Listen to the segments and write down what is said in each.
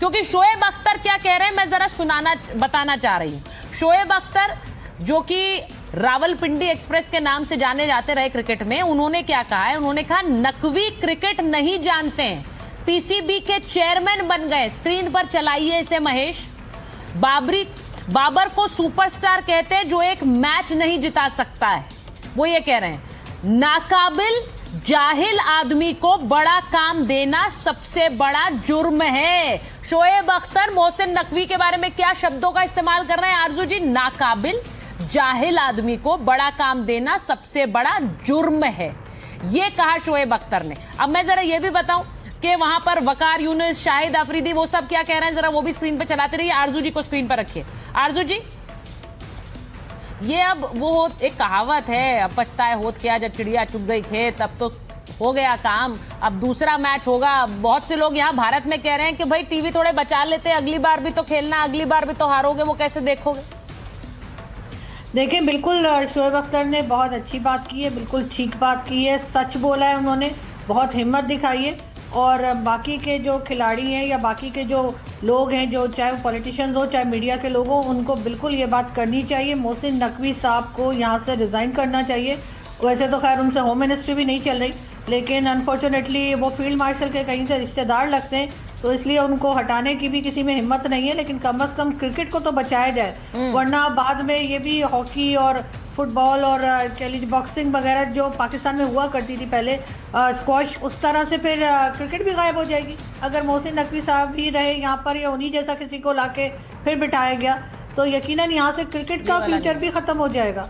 क्योंकि शोएब अख्तर क्या कह रहे हैं मैं जरा बताना चाह रही हूं। शोएब अख्तर जो कि रावलपिंडी एक्सप्रेस के नाम से जाने जाते रहे क्रिकेट में, उन्होंने क्या कहा है? उन्होंने कहा नकवी क्रिकेट नहीं जानते हैं, पीसीबी के चेयरमैन बन गए। स्क्रीन पर चलाइए इसे महेश। बाबर को सुपरस्टार कहते हैं जो एक मैच नहीं जिता सकता है। वो ये कह रहे हैं नाकाबिल जाहिल आदमी को बड़ा काम देना सबसे बड़ा जुर्म है। शोएब अख्तर मोहसिन नकवी के बारे में क्या शब्दों का इस्तेमाल कर रहे हैं आरजू जी? नाकाबिल जाहिल आदमी को बड़ा काम देना सबसे बड़ा जुर्म है, ये कहा शोएब अख्तर ने। अब मैं जरा ये भी बताऊं कि वहां पर वकार यूनुस, शाहिद अफरीदी, वो सब क्या कह रहे हैं, जरा वो भी स्क्रीन पे चलाते रहिए। आरजू जी को स्क्रीन पर रखिए। आरजू जी, ये अब वो एक कहावत है, अब पछताए होत क्या जब चिड़िया चुग गई खेत, अब तो हो गया काम, अब दूसरा मैच होगा। बहुत से लोग यहाँ भारत में कह रहे हैं कि भाई टीवी थोड़े बचा लेते, अगली बार भी तो खेलना, अगली बार भी तो हारोगे, वो कैसे देखोगे? देखिए, बिल्कुल शोएब अख्तर ने बहुत अच्छी बात की है, बिल्कुल ठीक बात की है, सच बोला है उन्होंने, बहुत हिम्मत दिखाई है। और बाकी के जो खिलाड़ी हैं या बाकी के जो लोग हैं, जो चाहे वो पॉलिटिशियंस हो चाहे मीडिया के लोग हो, उनको बिल्कुल ये बात करनी चाहिए। मोहसिन नकवी साहब को यहाँ से रिज़ाइन करना चाहिए। वैसे तो खैर उनसे होम मिनिस्ट्री भी नहीं चल रही, लेकिन अनफॉर्चुनेटली वो फील्ड मार्शल के कहीं से रिश्तेदार लगते हैं, तो इसलिए उनको हटाने की भी किसी में हिम्मत नहीं है। लेकिन कम से कम क्रिकेट को तो बचाया जाए, वरना बाद में ये भी हॉकी और फुटबॉल और बॉक्सिंग वगैरह जो पाकिस्तान में हुआ करती थी पहले, स्क्वॉश, उस तरह से फिर क्रिकेट भी गायब हो जाएगी। अगर मोहसिन नकवी साहब भी रहे यहाँ पर या उन्हीं जैसा किसी को लाके फिर बिठाया गया तो यकीनन यहाँ से क्रिकेट का फ्यूचर भी खत्म हो जाएगा।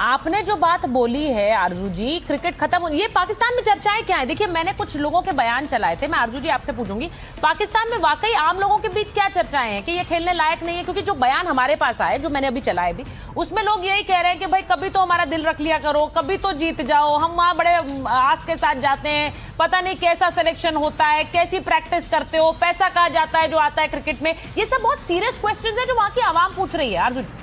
आपने जो बात बोली है आरजू जी, क्रिकेट खत्म, ये पाकिस्तान में चर्चाएं क्या है? देखिए, मैंने कुछ लोगों के बयान चलाए थे, मैं आरजू जी आपसे पूछूंगी पाकिस्तान में वाकई आम लोगों के बीच क्या चर्चाएं हैं कि ये खेलने लायक नहीं है? क्योंकि जो बयान हमारे पास आए, जो मैंने अभी चलाए भी, उसमें लोग यही कह रहे हैं कि भाई कभी तो हमारा दिल रख लिया करो, कभी तो जीत जाओ, हम वहां बड़े आस के साथ जाते हैं, पता नहीं कैसा सिलेक्शन होता है, कैसी प्रैक्टिस करते हो, पैसा कहाँ जाता है जो आता है क्रिकेट में। ये सब बहुत सीरियस क्वेश्चन है जो वहां की आवाम पूछ रही है आरजू जी।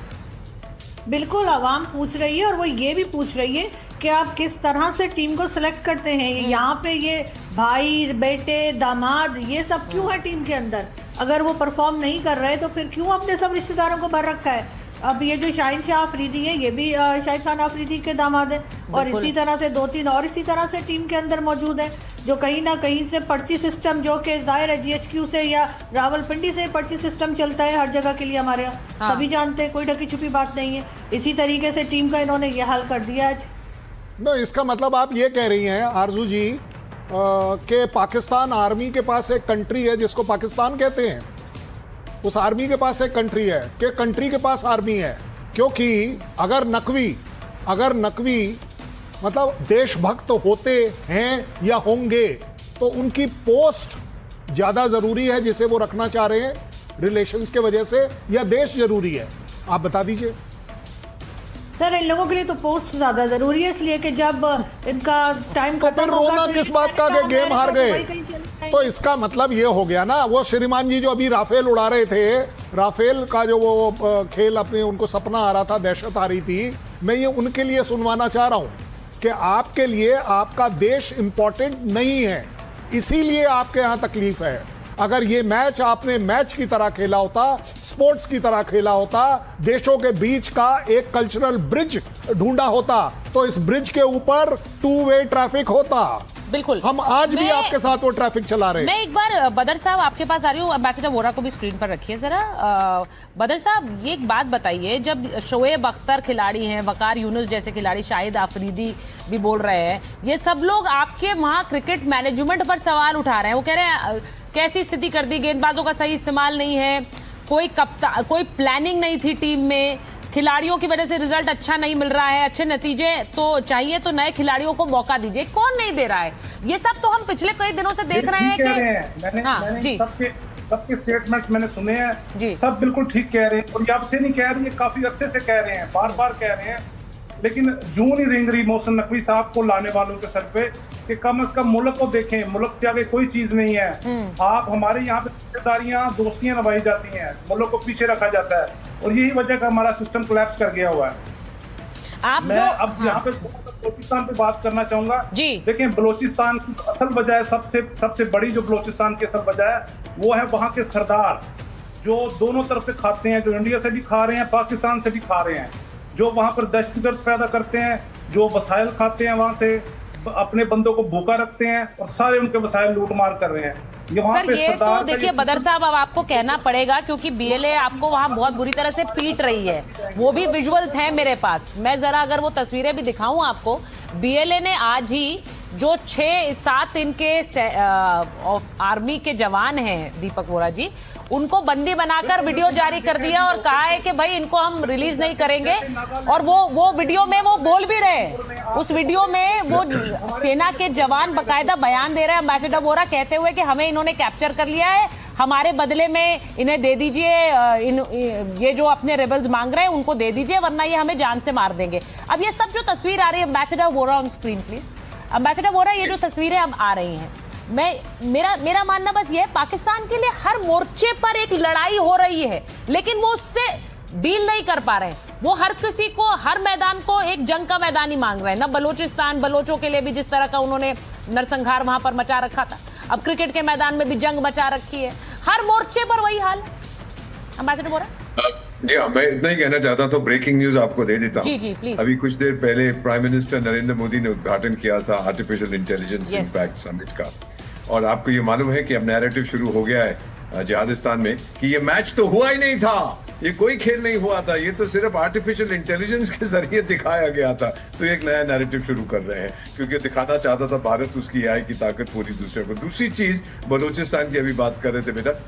बिल्कुल आवाम पूछ रही है, और वो ये भी पूछ रही है कि आप किस तरह से टीम को सिलेक्ट करते हैं। यहाँ पे ये भाई, बेटे, दामाद, ये सब क्यों है टीम के अंदर? अगर वो परफॉर्म नहीं कर रहे तो फिर क्यों अपने सब रिश्तेदारों को भर रखा है? अब ये जो शाहिद शाह अफरीदी है, ये भी शाहिद खान अफरीदी के दामाद है, और इसी तरह से 2-3 और इसी तरह से टीम के अंदर मौजूद है, जो कहीं ना कहीं से पर्ची सिस्टम, जो कि जाहिर है जीएचक्यू से या रावलपिंडी से पर्ची सिस्टम चलता है हर जगह के लिए हमारे यहाँ, सभी जानते हैं, कोई ढकी छुपी बात नहीं है। इसी तरीके से टीम का इन्होंने ये हाल कर दिया आज। no, इसका मतलब आप ये कह रही हैं आरजू जी कि पाकिस्तान आर्मी के पास एक कंट्री है जिसको पाकिस्तान कहते हैं, उस आर्मी के पास एक कंट्री है कि कंट्री के पास आर्मी है? क्योंकि अगर नकवी मतलब देशभक्त होते हैं या होंगे तो उनकी पोस्ट ज्यादा जरूरी है जिसे वो रखना चाह रहे हैं रिलेशंस के वजह से, या देश जरूरी है? आप बता दीजिए सर। इन लोगों के लिए तो पोस्ट ज्यादा जरूरी है, इसलिए कि जब इनका टाइम खत्म होगा रोना तो किस बात का कि गेम हार गए? तो इसका मतलब ये हो गया ना, वो श्रीमान जी जो अभी राफेल उड़ा रहे थे, राफेल का जो वो खेल अपने उनको सपना आ रहा था, दहशत आ रही थी, मैं ये उनके लिए सुनवाना चाह रहा हूं कि आपके लिए आपका देश इंपॉर्टेंट नहीं है, इसीलिए आपके यहां तकलीफ है। अगर ये मैच आपने मैच की तरह खेला होता, स्पोर्ट्स की तरह खेला होता, देशों के बीच का एक कल्चरल ब्रिज ढूंढा होता, तो इस ब्रिज के ऊपर 2 वे ट्रैफिक होता। बिल्कुल, हम आज भी आपके साथ वो ट्रैफिक चला रहे हैं। मैं एक बार बदर साहब आपके पास आ रही हूँ, एम्बेसडर वोरा को भी स्क्रीन पर रखिए जरा। बदर साहब, ये एक बात बताइए, जब शोएब अख्तर खिलाड़ी हैं, वकार यूनुस जैसे खिलाड़ी, शाहिद अफरीदी भी बोल रहे हैं, ये सब लोग आपके वहाँ क्रिकेट मैनेजमेंट पर सवाल उठा रहे हैं। वो कह रहे हैं कैसी स्थिति कर दी, गेंदबाजों का सही इस्तेमाल नहीं है, कोई प्लानिंग नहीं थी टीम में, खिलाड़ियों की वजह से रिजल्ट अच्छा नहीं मिल रहा है, अच्छे नतीजे तो चाहिए तो नए खिलाड़ियों को मौका दीजिए, कौन नहीं दे रहा है? ये सब तो हम पिछले कई दिनों से देख रहे हैं कि मैंने सबके स्टेटमेंट्स मैंने सुने हैं, सब बिल्कुल ठीक कह रहे हैं, और ये अब से नहीं कह रही है, काफी अरसे से कह रहे हैं, बार बार कह रहे हैं, लेकिन जून ही रिंग रही मोहसिन नकवी साहब को लाने वालों के सर पे कि कम से कम मुल्क को देखें, मुल्क से आगे कोई चीज नहीं है। आप हमारे यहाँ पे रिश्तेदारियां, दोस्तियां निभाई जाती हैं, मुल्क को पीछे रखा जाता है, और यही वजह का हमारा सिस्टम कोलैप्स कर गया हुआ है। आप मैं अब यहाँ पे बलोचिस्तान पे बात करना चाहूंगा जी। देखें, बलोचिस्तान की असल वजह है, सबसे बड़ी जो बलोचिस्तान की असल वजह है वो है वहां के सरदार जो दोनों तरफ से खाते हैं, जो इंडिया से भी खा रहे हैं, पाकिस्तान से भी खा रहे हैं, जो वहां पर दहशतगर्द पैदा करते हैं, जो वसाइल खाते हैं, वहां से अपने बंदों को भूखा रखते हैं और सारे उनके वसाइल लूट मार कर रहे हैं। सर ये तो देखिए बदर साहब, अब आपको कहना पड़ेगा क्योंकि बीएलए आपको वहां बहुत बुरी तरह से पीट रही है, वो भी विजुअल्स हैं मेरे पास, मैं जरा अगर वो तस्वीरें भी दिखाऊं आपको। बीएलए ने आज ही जो 6-7 इनके आर्मी के जवान हैं दीपक वोरा जी, उनको बंदी बनाकर वीडियो जारी कर दिया और कहा है कि भाई इनको हम रिलीज नहीं करेंगे। और वो वीडियो में वो बोल भी रहे, उस वीडियो में वो सेना के जवान बकायदा बयान दे रहे हैं एम्बेसडर वोरा, कहते हुए कि हमें इन्होंने कैप्चर कर लिया है, हमारे बदले में इन्हें दे दीजिए, ये जो अपने रेबल्स मांग रहे हैं उनको दे दीजिए, वरना ये हमें जान से मार देंगे। अब ये सब जो तस्वीर आ रही है, ambassador Vora on screen please. Ambassador Vora, ये जो तस्वीरें अब आ रही हैं, मेरा मानना बस ये है, पाकिस्तान के लिए हर मोर्चे पर एक लड़ाई हो रही है, लेकिन वो उससे डील नहीं कर पा रहे हैं। वो हर किसी को, हर मैदान को एक जंग का मैदान ही मांग रहे हैं ना। बलोचिस्तान, बलोचों के लिए भी जिस तरह का उन्होंने नरसंहार वहां पर मचा रखा था, अब क्रिकेट के मैदान में भी जंग मचा रखी है, हर मोर्चे पर वही हाल है। एम्बेसडर वोरा जी हाँ, मैं इतना ही कहना चाहता था, ब्रेकिंग न्यूज आपको दे देता हूँ। जी प्लीज। अभी कुछ देर पहले प्राइम मिनिस्टर नरेंद्र मोदी ने उद्घाटन किया था आर्टिफिशियल इंटेलिजेंस इम्पैक्ट समिट का, और आपको ये मालूम है कि अब नैरेटिव शुरू हो गया है जिहादिस्तान में कि ये मैच तो हुआ ही नहीं था, ये कोई खेल नहीं हुआ था, ये तो सिर्फ आर्टिफिशियल इंटेलिजेंस के जरिए दिखाया गया था। तो एक नया नैरेटिव शुरू कर रहे हैं क्योंकि दिखाना चाहता था भारत उसकी एआई की ताकत पूरी दूसरे को। दूसरी चीज, बलूचिस्तान की अभी बात कर रहे थे बेटा,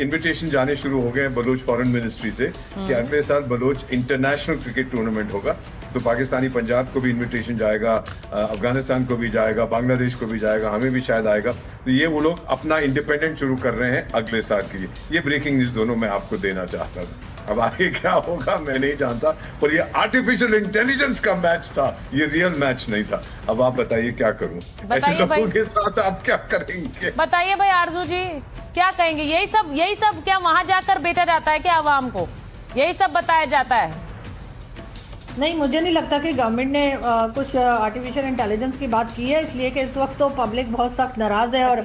इनविटेशन जाने शुरू हो गए बलूच फॉरेन मिनिस्ट्री से कि अगले साल बलूच इंटरनेशनल क्रिकेट टूर्नामेंट होगा, तो पाकिस्तानी पंजाब को भी इनविटेशन जाएगा, अफगानिस्तान को भी जाएगा, बांग्लादेश को भी जाएगा, हमें भी शायद आएगा। तो ये वो लोग अपना इंडिपेंडेंट शुरू कर रहे हैं अगले साल के लिए। ये ब्रेकिंग न्यूज दोनों मैं आपको देना चाहता था। अब आगे क्या होगा मैं नहीं जानता, पर ये आर्टिफिशियल इंटेलिजेंस का मैच था, ये रियल मैच नहीं था। अब आप बताइए क्या करूं, ऐसे लोगों के साथ आप क्या करेंगे? बताइए भाई आरजू जी, क्या कहेंगे? यही सब क्या वहां जाकर बेचा जाता है क्या आवाम को? यही सब बताया जाता है? नहीं, मुझे नहीं लगता कि गवर्नमेंट ने कुछ आर्टिफिशियल इंटेलिजेंस की बात की है, इसलिए कि इस वक्त तो पब्लिक बहुत सख्त नाराज है और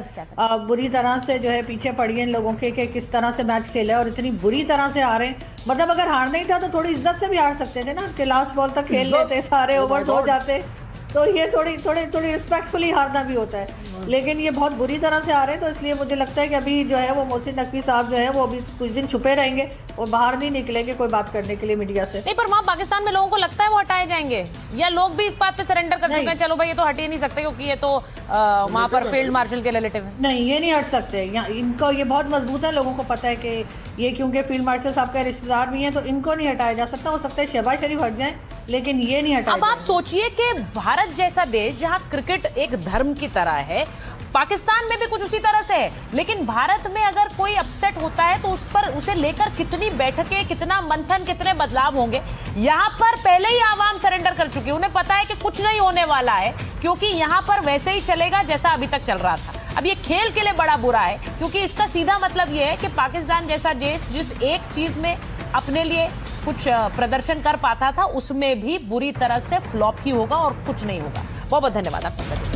बुरी तरह से जो है पीछे पड़ी है इन लोगों के कि किस तरह से मैच खेला है और इतनी बुरी तरह से हारे। मतलब अगर हार नहीं था तो थोड़ी इज्जत से भी हार सकते थे ना, कि लास्ट बॉल तक खेल लेते, सारे ओवर्स हो जाते, तो ये थोड़ी रिस्पेक्टफुली हारना भी होता है। लेकिन ये बहुत बुरी तरह से आ रहे हैं, तो इसलिए मुझे लगता है कि अभी जो है वो मोहसिन नकवी साहब जो है वो अभी कुछ दिन छुपे रहेंगे और बाहर नहीं निकलेंगे कोई बात करने के लिए मीडिया से। नहीं, पर वहाँ पाकिस्तान में लोगों को लगता है वो हटाए जाएंगे, या लोग भी इस बात पे सरेंडर कर चुके हैं, चलो भाई ये तो हट ही नहीं सकते क्योंकि ये तो वहाँ पर फील्ड मार्शल के रिलेटिव है? नहीं, ये नहीं हट सकते, इनको ये बहुत मजबूत है, लोगों को पता है कि ये क्योंकि फील्ड मार्शल साहब का रिश्तेदार भी हैं, तो इनको नहीं हटाया जा सकता। हो सकता है शहबाज शरीफ हट जाए, लेकिन ये नहीं हटाया। अब आप सोचिए कि भारत जैसा देश जहां क्रिकेट एक धर्म की तरह है, पाकिस्तान में भी कुछ उसी तरह से है, लेकिन भारत में अगर कोई अपसेट होता है तो उस पर उसे लेकर कितनी बैठकें, कितना मंथन, कितने बदलाव होंगे। यहाँ पर पहले ही आवाम सरेंडर कर चुकी है, उन्हें पता है कि कुछ नहीं होने वाला है, क्योंकि यहाँ पर वैसे ही चलेगा जैसा अभी तक चल रहा था। अब ये खेल के लिए बड़ा बुरा है, क्योंकि इसका सीधा मतलब ये है कि पाकिस्तान जैसा देश जिस एक चीज में अपने लिए कुछ प्रदर्शन कर पाता था, उसमें भी बुरी तरह से फ्लॉप ही होगा और कुछ नहीं होगा। बहुत बहुत धन्यवाद आप सबका।